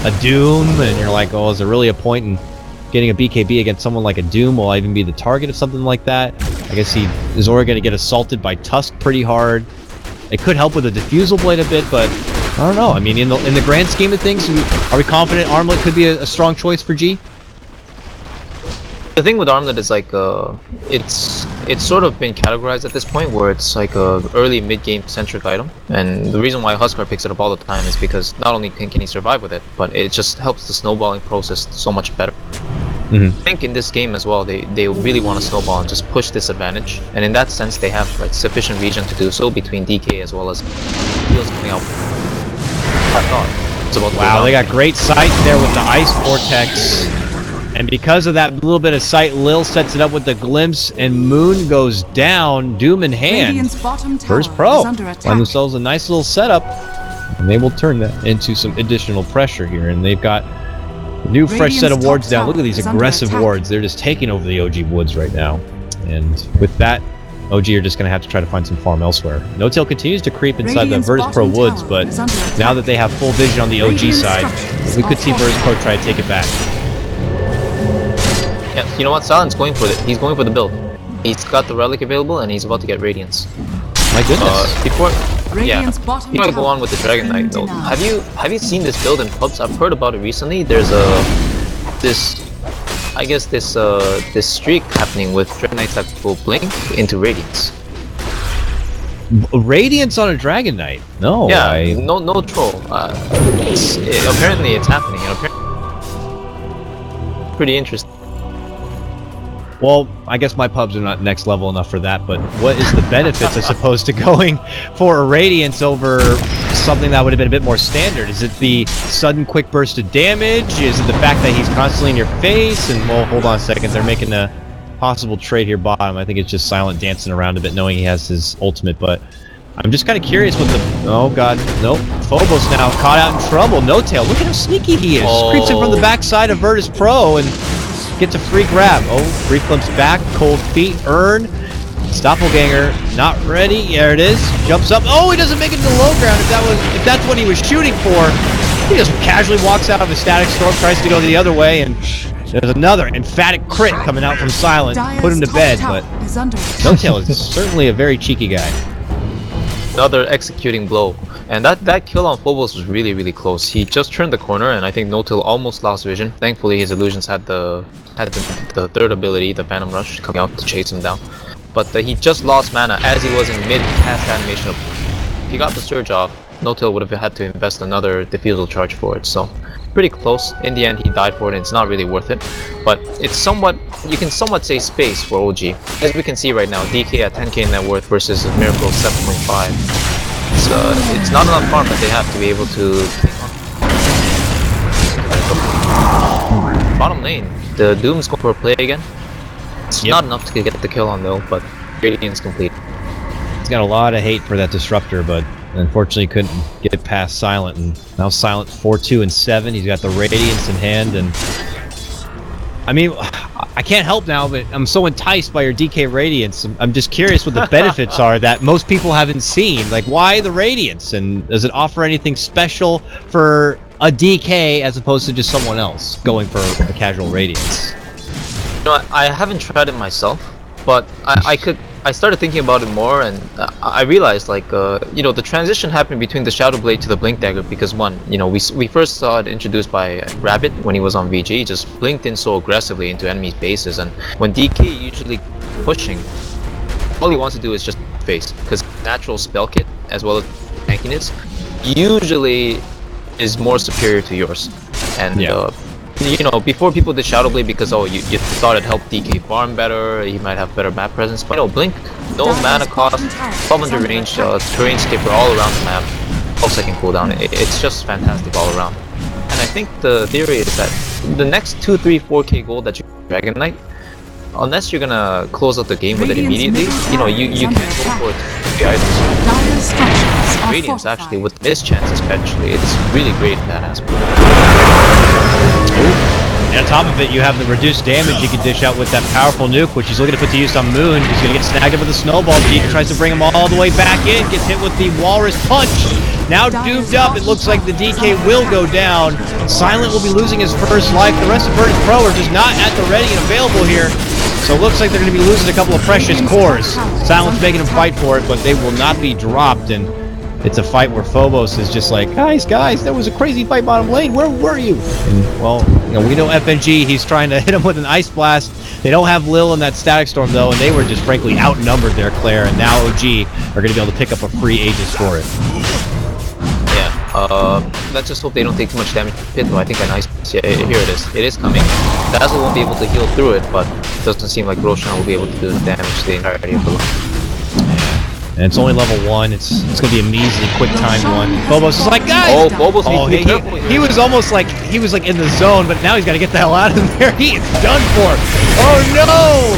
a Doom, and you're like, oh, is there really a point in getting a BKB against someone like a Doom? Will I even be the target of something like that? I guess he is already going to get assaulted by Tusk pretty hard. It could help with a Diffusal Blade a bit, but I don't know. I mean, in the grand scheme of things, are we confident Armlet could be a strong choice for G? The thing with Armlet is like, it's it's sort of been categorized at this point where it's like a early mid-game centric item, and the reason why Huskar picks it up all the time is because not only can he survive with it, but it just helps the snowballing process so much better. I think in this game as well, they really want to snowball and just push this advantage, and in that sense they have like sufficient region to do so between DK as well as heals coming out. I thought it's about to go Wow, down. they got great sight there with the Ice Vortex. And because of that little bit of sight, Lil sets it up with the glimpse, and Moon goes down, Doom in hand. Radiant's bottom tower Virtus.Pro is under attack. find themselves a nice little setup, and they will turn that into some additional pressure here. And they've got a new fresh set of Radiant's wards top down. Look at tower these is under aggressive attack. wards. They're just taking over the OG woods right now. And with that, OG are just going to have to try to find some farm elsewhere. No-Tail continues to creep inside Radiant's the Virtus.Pro bottom woods, tower but is under attack. now that they have full vision on the OG Radiant side, structures we could are see Virtus.Pro try to take it back. Yeah, you know what? Silent's going for it. He's going for the build. He's got the relic available and he's about to get Radiance. My goodness. Before, Radiant's yeah, bottom you might go tower on with the Dragon Knight though. denied. Have you seen this build in pubs? I've heard about it recently. There's this streak happening with Dragon Knights that will blink into Radiance. Radiance on a Dragon Knight? No, Yeah, no troll. Apparently it's happening. And pretty interesting. Well, I guess my pubs are not next level enough for that, but what is the benefits, I suppose, to going for a Radiance over something that would have been a bit more standard? Is it the sudden quick burst of damage? Is it the fact that he's constantly in your face? And, well, hold on a second, they're making a possible trade here bottom. I think it's just Silent dancing around a bit, knowing he has his ultimate, but I'm just kind of curious what the... Oh, God. Nope. Phobos now caught out in trouble. No-Tail. Look at how sneaky he is. Oh. Creeps in from the backside of Virtus.Pro and gets a free grab. Oh, free flips back. Cold feet. Earn. Doppelganger. Not ready. There it is. Jumps up. Oh, he doesn't make it to the low ground. If that's what he was shooting for, he just casually walks out of the static storm, tries to go the other way, and there's another emphatic crit coming out from Silent. Put him to bed, but No-Tail is certainly a very cheeky guy. Another executing blow, and that kill on Phobos was really close. He just turned the corner, and I think No-Tail almost lost vision. Thankfully, his illusions had the third ability, the Phantom Rush, coming out to chase him down. But he just lost mana as he was in mid-cast animation. If he got the surge off, No-Tail would have had to invest another defusal charge for it. So pretty close. In the end, he died for it, and it's not really worth it. But it's somewhat, you can somewhat say space for OG. As we can see right now, DK at 10k net worth versus Miracle 7.5. It's not enough farm that they have to be able to take on. Bottom lane, the Doom's going for a play again. It's not enough to get the kill on though, but Radiant's complete. He's got a lot of hate for that Disruptor, but unfortunately couldn't get past Silent, and now Silent 4-2 and 7. He's got the Radiance in hand, and I mean, I can't help now, but I'm so enticed by your DK Radiance. I'm just curious what the benefits are that most people haven't seen. Like, why the Radiance, and does it offer anything special for a DK as opposed to just someone else going for a casual Radiance? You know, I haven't tried it myself, but I started thinking about it more, and I realized, like, you know, the transition happened between the Shadow Blade to the Blink Dagger because, one, you know, we first saw it introduced by Rabbit when he was on VG. He just blinked in so aggressively into enemies' bases, and when DK usually pushing, all he wants to do is just face, because natural spell kit, as well as tankiness, usually is more superior to yours. And you know, before people did Shadow Blade because you thought it helped DK farm better, he might have better map presence, but you know, Blink, no mana cost, 1200 range, terrain skipper all around the map, 12-second cooldown. It's just fantastic all around. And I think the theory is that the next 2, 3, 4k gold that you Dragon Knight, unless you're gonna close out the game with it immediately, you know, you can go for it with the items. Radiance actually, with miss chance especially, it's really great in that aspect. And on top of it, you have the reduced damage you can dish out with that powerful nuke, which he's looking to put to use on Moon. He's going to get snagged up with a snowball. Jeter tries to bring him all the way back in, gets hit with the Walrus Punch. Now doomed up, it looks like the DK will go down. Silent will be losing his first life. The rest of Virtus.Pro are just not at the ready and available here. So it looks like they're going to be losing a couple of precious cores. Silent's making them fight for it, but they will not be dropped. And it's a fight where Phobos is just like, guys, there was a crazy fight bottom lane. Where were you? And, well, you know, we know FNG. He's trying to hit him with an Ice Blast. They don't have Lil in that Static Storm, though, and they were just frankly outnumbered there, Claire. And now OG are going to be able to pick up a free Aegis for it. Let's just hope they don't take too much damage. Though I think a nice, yeah, here it is. It is coming. Dazzle won't be able to heal through it, but it doesn't seem like Roshan will be able to do the damage the entirety of the run. And it's only level 1. It's gonna be a measly quick time one. Phobos is like, guys! Oh, Phobos needs to be careful. He was almost like he was like in the zone, but now he's gotta get the hell out of there. He is done for. Oh no!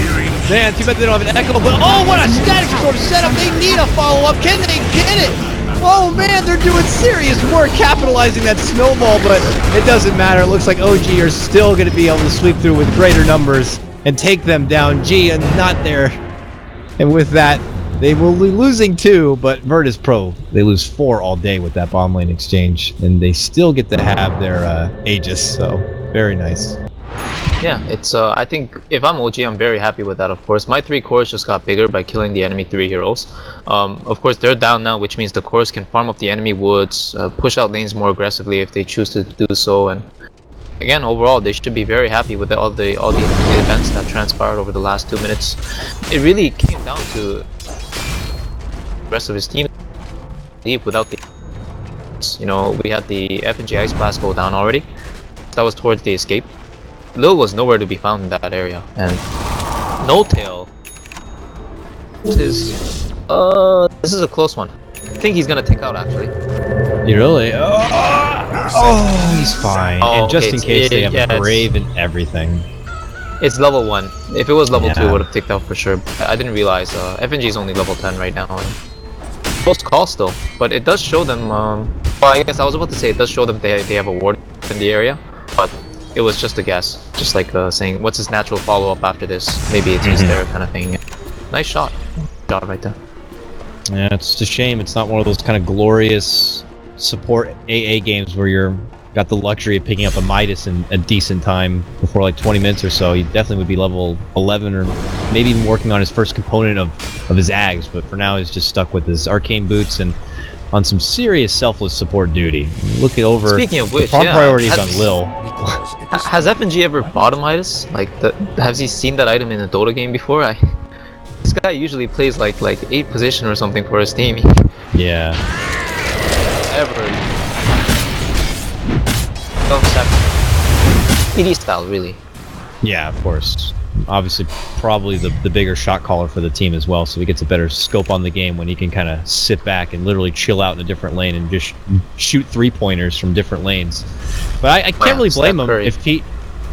Man, too bad they don't have an echo, but oh, what a Static Storm setup! They need a follow-up. Can they get it? Oh man, they're doing serious work capitalizing that snowball, but it doesn't matter. It looks like OG are still gonna be able to sweep through with greater numbers and take them down. G and not there. And with that, they will be losing 2, but Virtus.Pro, they lose 4 all day with that bottom lane exchange, and they still get to have their Aegis, so very nice. Yeah, it's I think if I'm OG, I'm very happy with that, of course. My 3 cores just got bigger by killing the enemy 3 heroes. Of course, they're down now, which means the cores can farm up the enemy woods, push out lanes more aggressively if they choose to do so, and again, overall, they should be very happy with all the events that transpired over the last 2 minutes. It really came down to the rest of his team leave without the, you know, we had the FNG Ice Blast go down already. That was towards the escape. Lil was nowhere to be found in that area, and No Tail is this is a close one. I think he's gonna take out actually. You really? Oh, he's fine. Oh, and just in case they have yeah, a Brave and everything. It's level 1. If it was level 2, Yeah. it would have ticked out for sure. I didn't realize FNG is only level 10 right now. And close call still, but it does show them. Well, I guess I was about to say it does show them they have a ward in the area, but it was just a guess. Just like saying, what's his natural follow-up after this? Maybe it's just there kind of thing. Nice shot. Shot right there. Yeah, it's just a shame it's not one of those kind of glorious support AA games where you're got the luxury of picking up a Midas in a decent time before like 20 minutes or so. He definitely would be level 11 or maybe even working on his first component of his Ags, but for now he's just stuck with his arcane boots and on some serious selfless support duty. Look it over. Speaking of which, farm yeah, priorities on Lil. Has FNG ever bought Midas? Like, has he seen that item in a Dota game before? This guy usually plays like 8th position or something for his team. Yeah. Ever. PD style, really. Yeah, of course. Obviously, probably the bigger shot caller for the team as well, so he gets a better scope on the game when he can kind of sit back and literally chill out in a different lane and just shoot 3-pointers from different lanes. But I can't really blame him if he...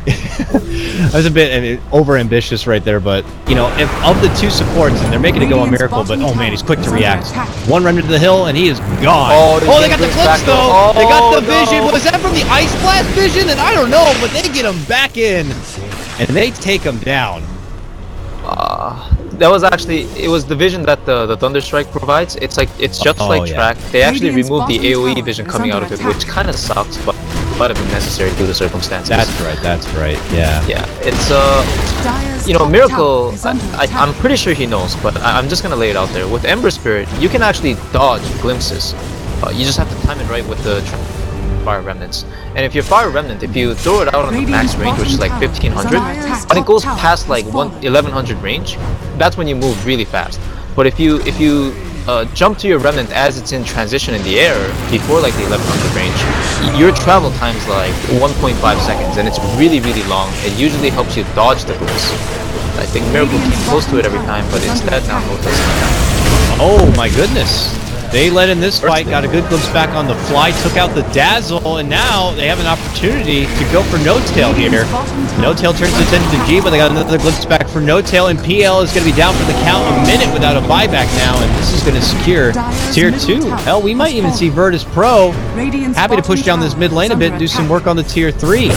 I was a bit over ambitious right there, but you know, if of the 2 supports, and they're making it go a miracle, but oh man, he's quick to react. One run into the hill, and he is gone. Oh, they got the glimpse though. They got the vision. Was that from the Ice Blast vision? And I don't know, but they get him back in, and they take him down. That was actually, it was the vision that the Thunderstrike provides. It's like, it's just like track. They actually removed the AoE vision coming out of it, which kind of sucks, but might have been necessary due to circumstances. That's right, yeah. Yeah, it's you know, Miracle, I'm pretty sure he knows, but I'm just gonna lay it out there. With Ember Spirit, you can actually dodge glimpses. You just have to time it right with the Fire Remnants. And if you're Fire Remnant, if you throw it out on the max range, which is like 1500, and it goes past like 1100 range, that's when you move really fast. But if you jump to your Remnant as it's in transition in the air, before like the 1100 range, your travel time's like 1.5 seconds, and it's really, really long. It usually helps you dodge the glimpse. I think Miracle came close to it every time, but instead now no does it. Oh my goodness. They led in this fight, got a good glimpse back on the fly, took out the Dazzle, and now they have an opportunity to go for No Tail here. No Tail turns his attention to G, but they got another glimpse back for No Tail, and PL is going to be down for the count a minute without a buyback now, and this is going to secure Tier 2. Hell, we might even see Virtus.Pro happy to push down this mid lane a bit and do some work on the Tier 3.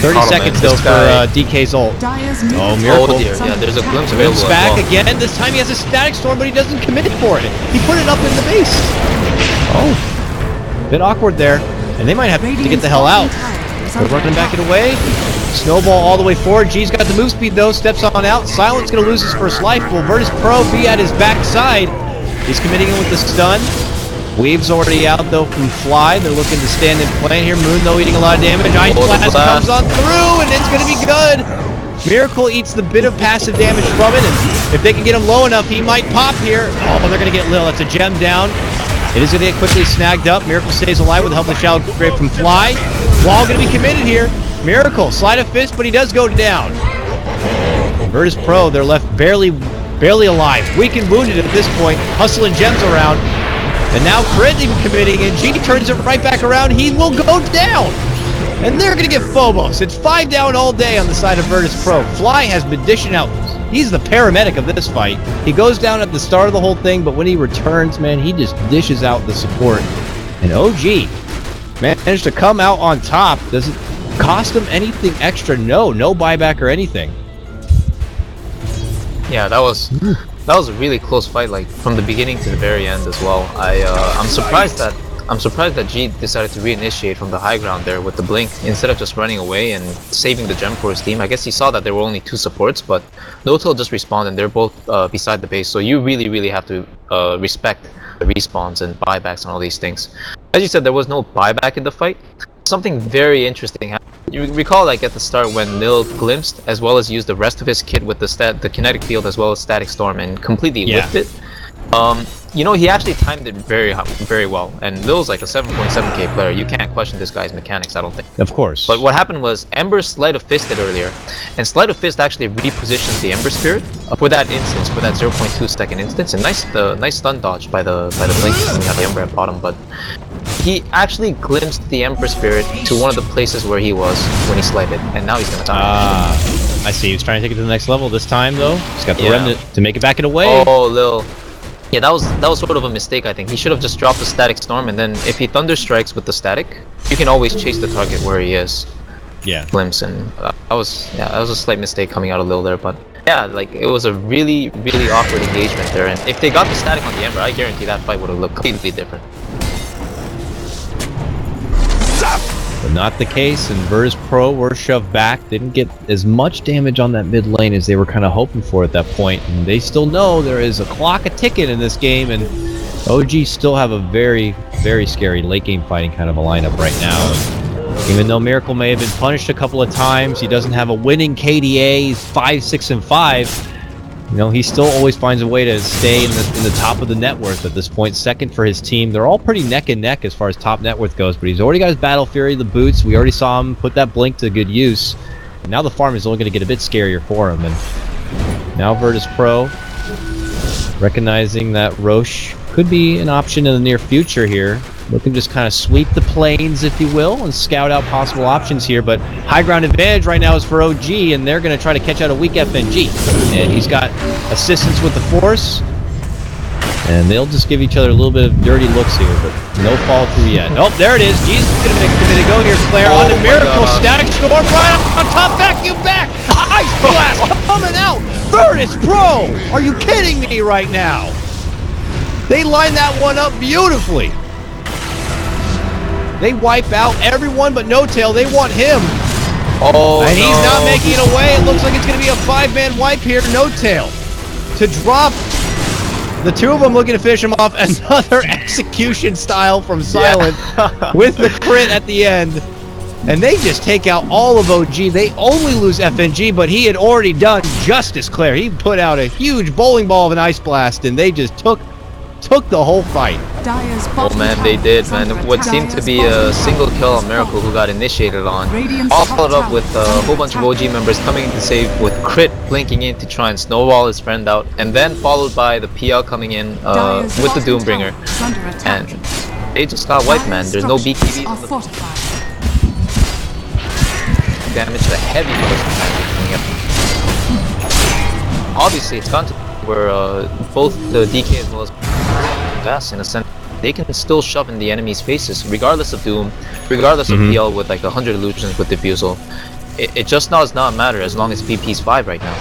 30 seconds though for DK's ult. Oh, Miracle. Oh dear, yeah, there's a glimpse available. Glimpse back again. This time he has a Static Storm, but he doesn't commit for it. He put it up in the base. Oh, bit awkward there. And they might have to get the hell out. They're running back it away. Snowball all the way forward. G's got the move speed though, steps on out. Silent's going to lose his first life. Will Virtus.Pro be at his backside? He's committing in with the stun. Weave's already out though from Fly. They're looking to stand in play here. Moon though eating a lot of damage. Ice Blast comes on through and it's gonna be good. Miracle eats the bit of passive damage from it, and if they can get him low enough, he might pop here. Oh, they're gonna get Lil. That's a gem down. It is gonna get quickly snagged up. Miracle stays alive with the help of Shadow Grave from Fly. Wall gonna be committed here. Miracle, slide of fist, but he does go down. Virtus.Pro, they're left barely alive. Weak and wounded at this point, hustling gems around. And now Crit even committing, and G turns it right back around. He will go down. And they're gonna get Phobos. It's 5 down all day on the side of Virtus.Pro. Fly has been dishing out. He's the paramedic of this fight. He goes down at the start of the whole thing, but when he returns, man, he just dishes out the support. And OG managed to come out on top. Does it cost him anything extra? No buyback or anything. Yeah, that was a really close fight, like from the beginning to the very end as well. I'm surprised that G decided to reinitiate from the high ground there with the blink instead of just running away and saving the gem for his team. I guess he saw that there were only 2 supports, but Dota2 just respawned and they're both beside the base. So you really have to respect the respawns and buybacks and all these things. As you said, there was no buyback in the fight. Something very interesting happened. You recall, like at the start when Lil glimpsed as well as used the rest of his kit with the kinetic field as well as static storm and completely whipped it. You know, he actually timed it very well, and Lil's like a 7.7k player. You can't question this guy's mechanics, I don't think. Of course. But what happened was Ember Sleight of Fisted earlier, and Sleight of Fist actually repositions the Ember Spirit for that instance, for that 0.2 second instance. And nice stun dodge by the Blink coming out the Ember at bottom, but he actually glimpsed the Ember Spirit to one of the places where he was when he slighted, and now he's gonna die. I see. He's trying to take it to the next level this time, though. He's got the remnant to make it back in away. Oh, Lil. Yeah, that was sort of a mistake, I think. He should have just dropped the static storm, and then if he thunder strikes with the static, you can always chase the target where he is. Yeah. Glimpse, and that was a slight mistake coming out of Lil there, but yeah, like it was a really awkward engagement there, and if they got the static on the Ember, I guarantee that fight would have looked completely different. But not the case, and Virtus.Pro were shoved back. Didn't get as much damage on that mid lane as they were kind of hoping for at that point. And they still know there is a clock a ticking in this game, and OG still have a very scary late game fighting kind of a lineup right now. Even though Miracle may have been punished a couple of times, he doesn't have a winning KDA. He's 5, 6, and 5. You know, he still always finds a way to stay in the top of the net worth at this point. Second for his team. They're all pretty neck and neck as far as top net worth goes, but he's already got his Battle Fury, the boots. We already saw him put that blink to good use. And now the farm is only going to get a bit scarier for him. And now Virtus.Pro recognizing that Roche could be an option in the near future here. Looking to just kind of sweep the plains, if you will, and scout out possible options here. But high ground advantage right now is for OG, and they're going to try to catch out a weak FNG. And he's got assistance with the Force. And they'll just give each other a little bit of dirty looks here, but no fall through yet. Oh, there it is. Jesus is going to make a minute go here. Claire on the Miracle. Static Storm right on top. Vacuum back. Ice Blast coming out. Virtus.Pro. Are you kidding me right now? They lined that one up beautifully. They wipe out everyone but No Tail. They want him. Oh, and he's not making it away. It looks like it's going to be a 5-man wipe here. No Tail to drop. The 2 of them looking to finish him off. Another execution style from Silent with the crit at the end. And they just take out all of OG. They only lose FNG, but he had already done justice, Claire. He put out a huge bowling ball of an Ice Blast, and they just took the whole fight. Oh man, they did, man. What seemed to be a single kill on Miracle who got initiated on, all followed up with a whole bunch of OG members coming in to save with Crit blinking in to try and snowball his friend out, and then followed by the PL coming in with the Doombringer. And they just got wiped, man. There's no BKBs on the damage to heavy coming up. Obviously, it's gone to where both the DK as well as Gas in a sense, they can still shove in the enemy's faces regardless of Doom, regardless of PL with like 100 illusions with Diffusal. It just does not matter as long as VP's 5 right now.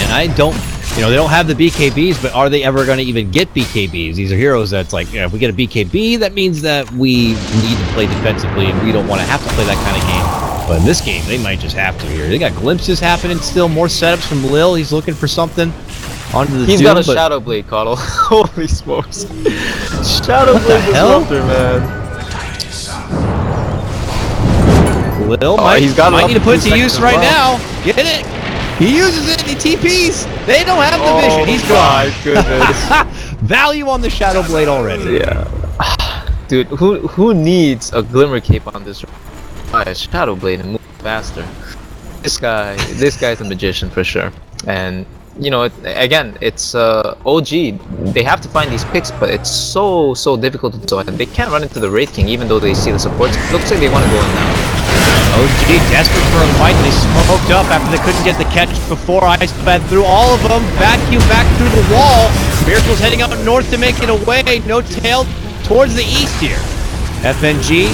And I don't, you know, they don't have the BKBs, but are they ever going to even get BKBs? These are heroes that's like, if we get a BKB, that means that we need to play defensively and we don't want to have to play that kind of game. But in this game, they might just have to here. They got glimpses happening still, more setups from Lil. He's looking for something. onto the He's Doom, got a but Shadow Blade, Carlo. Holy smokes. Shadow Blade Disruptor, man. Lil might he's got it need up to put it in to 2 use seconds as right well. now. Get it? He uses it and he TPs. They don't have the vision. He's gone. My goodness. Value on the Shadow Blade already. Yeah. Dude, who needs a Glimmer Cape on this? Buy a Shadow Blade and move faster. This guy's a magician for sure. And you know, again, it's OG. They have to find these picks, but it's so difficult to do. And they can't run into the Wraith King, even though they see the supports. It looks like they want to go in now. OG desperate for a fight. They smoked up after they couldn't get the catch before. Ice fed through all of them. Vacuum back through the wall. Miracle's heading out north to make it away. No tail towards the east here. FNG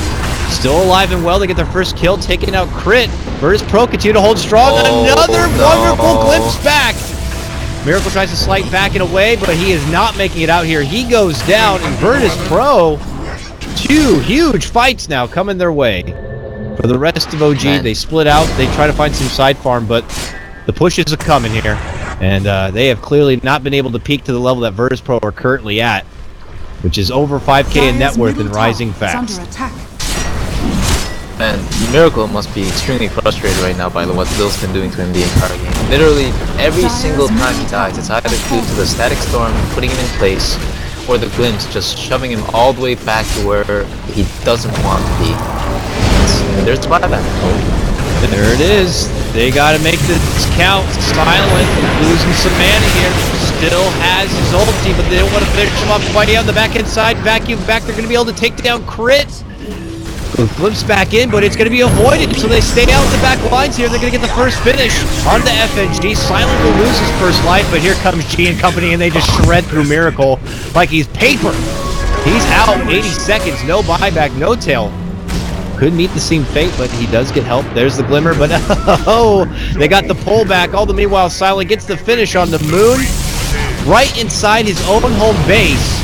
still alive and well. They get their first kill, taking out Crit. Virtus.Pro continue to hold strong. Another wonderful glimpse back. Miracle tries to slight back and away, but he is not making it out here. He goes down, and Virtus.Pro, 2 huge fights now coming their way. For the rest of OG, they split out. They try to find some side farm, but the pushes are coming here. And they have clearly not been able to peak to the level that Virtus.Pro are currently at, which is over 5k in net worth and rising fast. Man, Miracle must be extremely frustrated right now by what Lil's been doing to him the entire game. Literally, every single time he dies, it's either due to the Static Storm putting him in place, or the Glimpse just shoving him all the way back to where he doesn't want to be. And there's the buyback. There it is. They gotta make this count. Silent, losing some mana here. Still has his ulti, but they don't want to finish him off quite on the back end side. Vacuum back, they're gonna be able to take down Crit. Glimpse back in, but it's going to be avoided, so they stay out the back lines here. They're going to get the first finish on the FNG. Silent will lose his first life, but here comes G and company, and they just shred through Miracle like he's paper. He's out 80 seconds, no buyback, no tail. Could meet the same fate, but he does get help. There's the Glimmer, but oh, they got the pullback. All the meanwhile, Silent gets the finish on the Moon, right inside his own home base.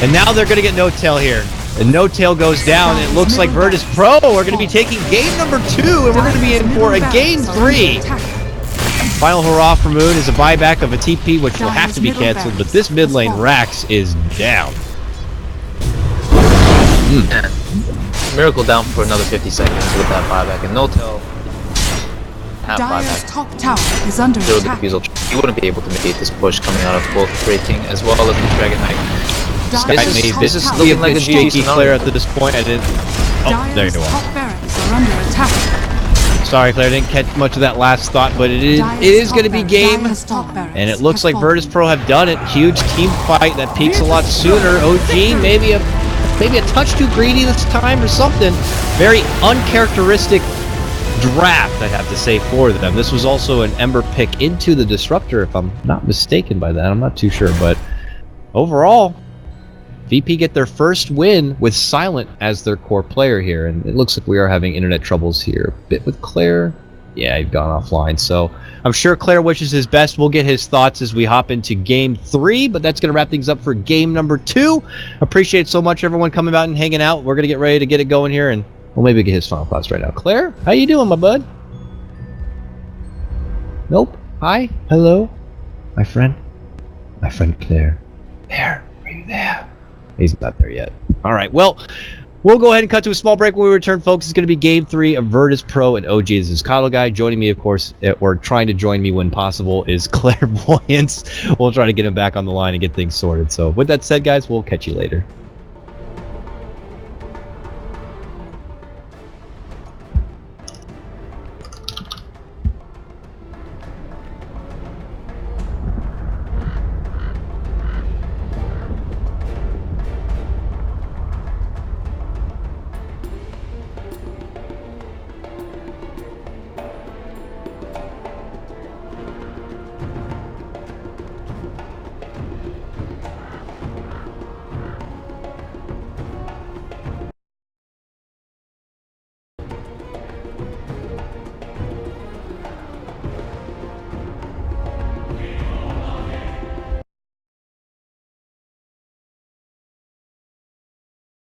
And now they're going to get no tail here. And no tail goes down. It looks like Virtus.Pro are going to be taking game number 2, and we're going to be in for a game 3. Final hurrah for Moon is a buyback of a TP, which will have to be canceled, but this mid lane Rax is down. Miracle down for another 50 seconds with that buyback, and no tail. Dire's top tower is under attack. He wouldn't be able to mitigate this push coming out of both Wraith King as well as the Dragon Knight. This is looking like a shaky Claire at this point. I didn't. Oh, there you are. Barracks are under attack. Sorry, Claire, didn't catch much of that last thought, but it is going to be game, and it looks like Virtus.Pro have done it. Huge team fight that peaks a lot sooner. OG maybe a touch too greedy this time or something. Very uncharacteristic draft, I have to say, for them. This was also an Ember pick into the Disruptor, if I'm not mistaken by that. I'm not too sure, but overall, VP get their first win with Silent as their core player here, and it looks like we are having internet troubles here. A bit with Claire. Yeah, he's gone offline, so I'm sure Claire wishes his best. We'll get his thoughts as we hop into game 3, but that's going to wrap things up for game number 2. Appreciate so much everyone coming out and hanging out. We're going to get ready to get it going here, and we'll maybe get his final thoughts right now. Claire, how you doing, my bud? Nope. Hi. Hello. My friend Claire. There. Are you there? He's not there yet. All right, well, we'll go ahead and cut to a small break. When we return, folks, it's going to be game 3 of Virtus.Pro and OG. This is Kyle Guy. Joining me, of course, or trying to join me when possible, is Clairvoyance. We'll try to get him back on the line and get things sorted. So with that said, guys, we'll catch you later.